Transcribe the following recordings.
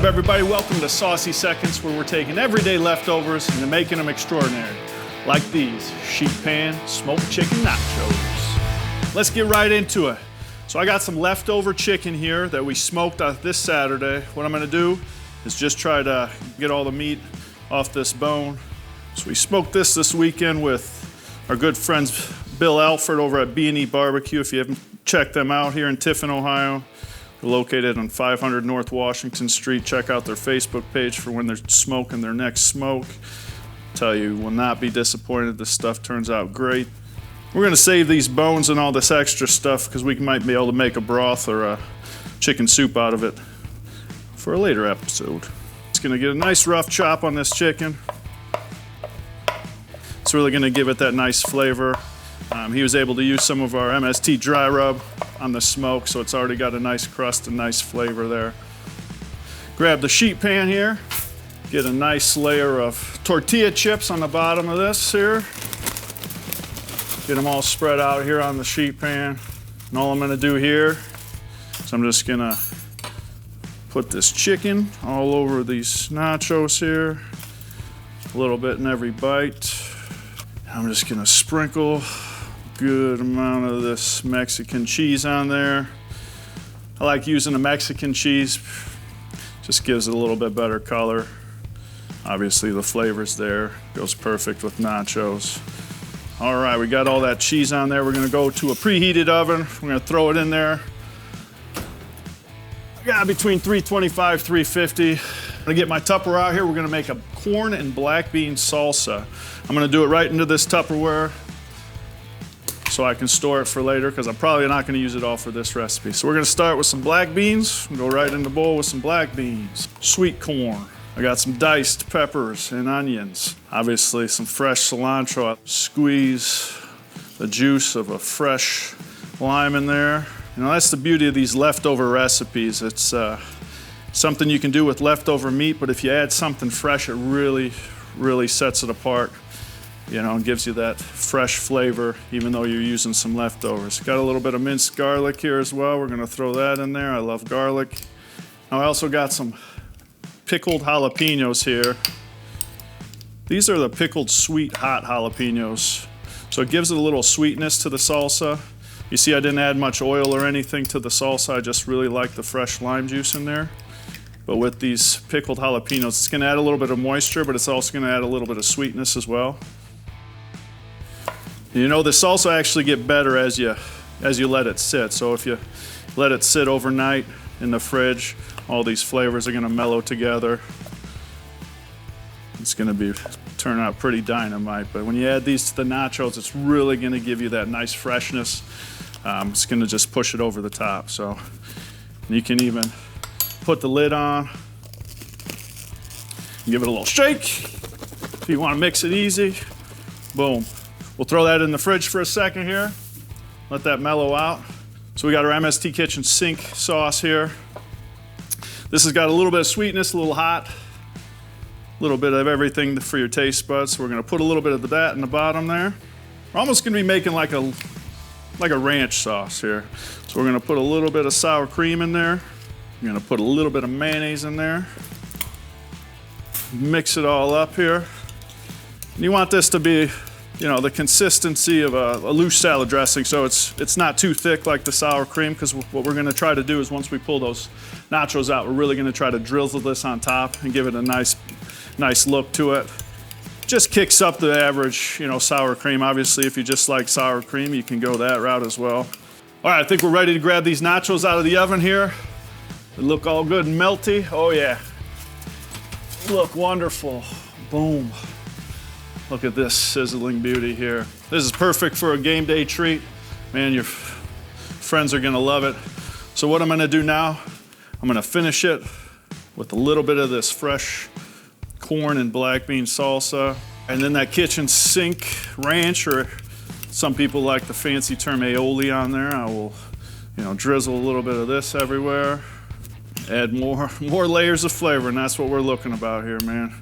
up, everybody? Welcome to Saucy Seconds, where we're taking everyday leftovers and making them extraordinary. Like these sheet pan smoked chicken nachos. Let's get right into it. So I got some leftover chicken here that we smoked this Saturday. What I'm gonna do is just try to get all the meat off this bone. So we smoked this weekend with our good friends Bill Alford over at B&E Barbecue. If you haven't checked them out here in Tiffin, Ohio. They're located on 500 North Washington Street. Check out their Facebook page for when they're smoking their next smoke. Tell you will not be disappointed. This stuff turns out great. We're gonna save these bones and all this extra stuff because we might be able to make a broth or a chicken soup out of it for a later episode. It's gonna get a nice rough chop on this chicken. It's really gonna give it that nice flavor. He was able to use some of our MST dry rub on the smoke, so it's already got a nice crust and nice flavor there. Grab the sheet pan here, get a nice layer of tortilla chips on the bottom of this here. Get them all spread out here on the sheet pan. And all I'm gonna do here is I'm just gonna put this chicken all over these nachos here, a little bit in every bite. I'm just gonna sprinkle a good amount of this Mexican cheese on there. I like using the Mexican cheese, just gives it a little bit better color. Obviously the flavor's there, goes perfect with nachos. All right, we got all that cheese on there. We're gonna go to a preheated oven. We're gonna throw it in there. I got between 325, 350. I'm gonna get my Tupperware out here. We're gonna make a corn and black bean salsa. I'm gonna do it right into this Tupperware so I can store it for later because I'm probably not gonna use it all for this recipe. So we're gonna start with some black beans. Go right in the bowl with some black beans. Sweet corn. I got some diced peppers and onions. Obviously some fresh cilantro. Squeeze the juice of a fresh lime in there. You know, that's the beauty of these leftover recipes. It's something you can do with leftover meat, but if you add something fresh, it really sets it apart, you know, and gives you that fresh flavor, even though you're using some leftovers. Got a little bit of minced garlic here as well. We're gonna throw that in there. I love garlic. Now I also got some pickled jalapenos here. These are the pickled sweet hot jalapenos. So it gives it a little sweetness to the salsa. You see I didn't add much oil or anything to the salsa. I just really like the fresh lime juice in there. But with these pickled jalapenos, it's gonna add a little bit of moisture, but it's also gonna add a little bit of sweetness as well. You know, the salsa actually get better as you let it sit. So if you let it sit overnight in the fridge, all these flavors are gonna mellow together. It's gonna turn out pretty dynamite. But when you add these to the nachos, it's really gonna give you that nice freshness. It's gonna just push it over the top. So you can even put the lid on, give it a little shake. If you wanna mix it easy, boom. We'll throw that in the fridge for a second here, let that mellow out. So we got our MST Kitchen Sink sauce here. This has got a little bit of sweetness, a little hot, a little bit of everything for your taste buds. So we're gonna put a little bit of that in the bottom there. We're almost gonna be making like a ranch sauce here. So we're gonna put a little bit of sour cream in there. I'm gonna put a little bit of mayonnaise in there. Mix it all up here. And you want this to be, you know, the consistency of a loose salad dressing, so it's not too thick like the sour cream, because what we're gonna try to do is once we pull those nachos out, we're really gonna try to drizzle this on top and give it a nice look to it. Just kicks up the average, you know, sour cream. Obviously, if you just like sour cream, you can go that route as well. All right, I think we're ready to grab these nachos out of the oven here. They look all good and melty. Oh yeah, look wonderful. Boom. Look at this sizzling beauty here. This is perfect for a game day treat. Man, your friends are gonna love it. So what I'm gonna do now, I'm gonna finish it with a little bit of this fresh corn and black bean salsa, and then that kitchen sink ranch, or some people like the fancy term aioli on there. I will, you know, drizzle a little bit of this everywhere. Add more layers of flavor, and that's what we're looking about here, man.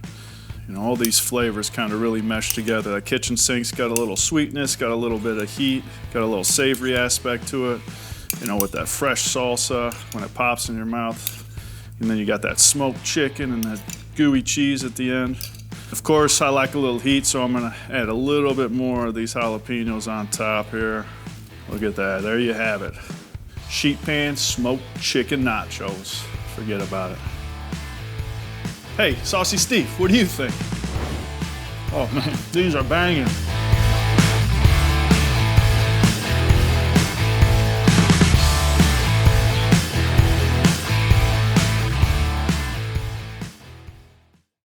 You know, all these flavors kind of really mesh together. That kitchen sink's got a little sweetness, got a little bit of heat, got a little savory aspect to it. You know, with that fresh salsa, when it pops in your mouth, And then you got that smoked chicken and that gooey cheese at the end. Of course, I like a little heat, so I'm gonna add a little bit more of these jalapenos on top here. Look at that, there you have it. Sheet pan smoked chicken nachos. Forget about it. Hey, Saucy Steve, what do you think? Oh man, these are banging.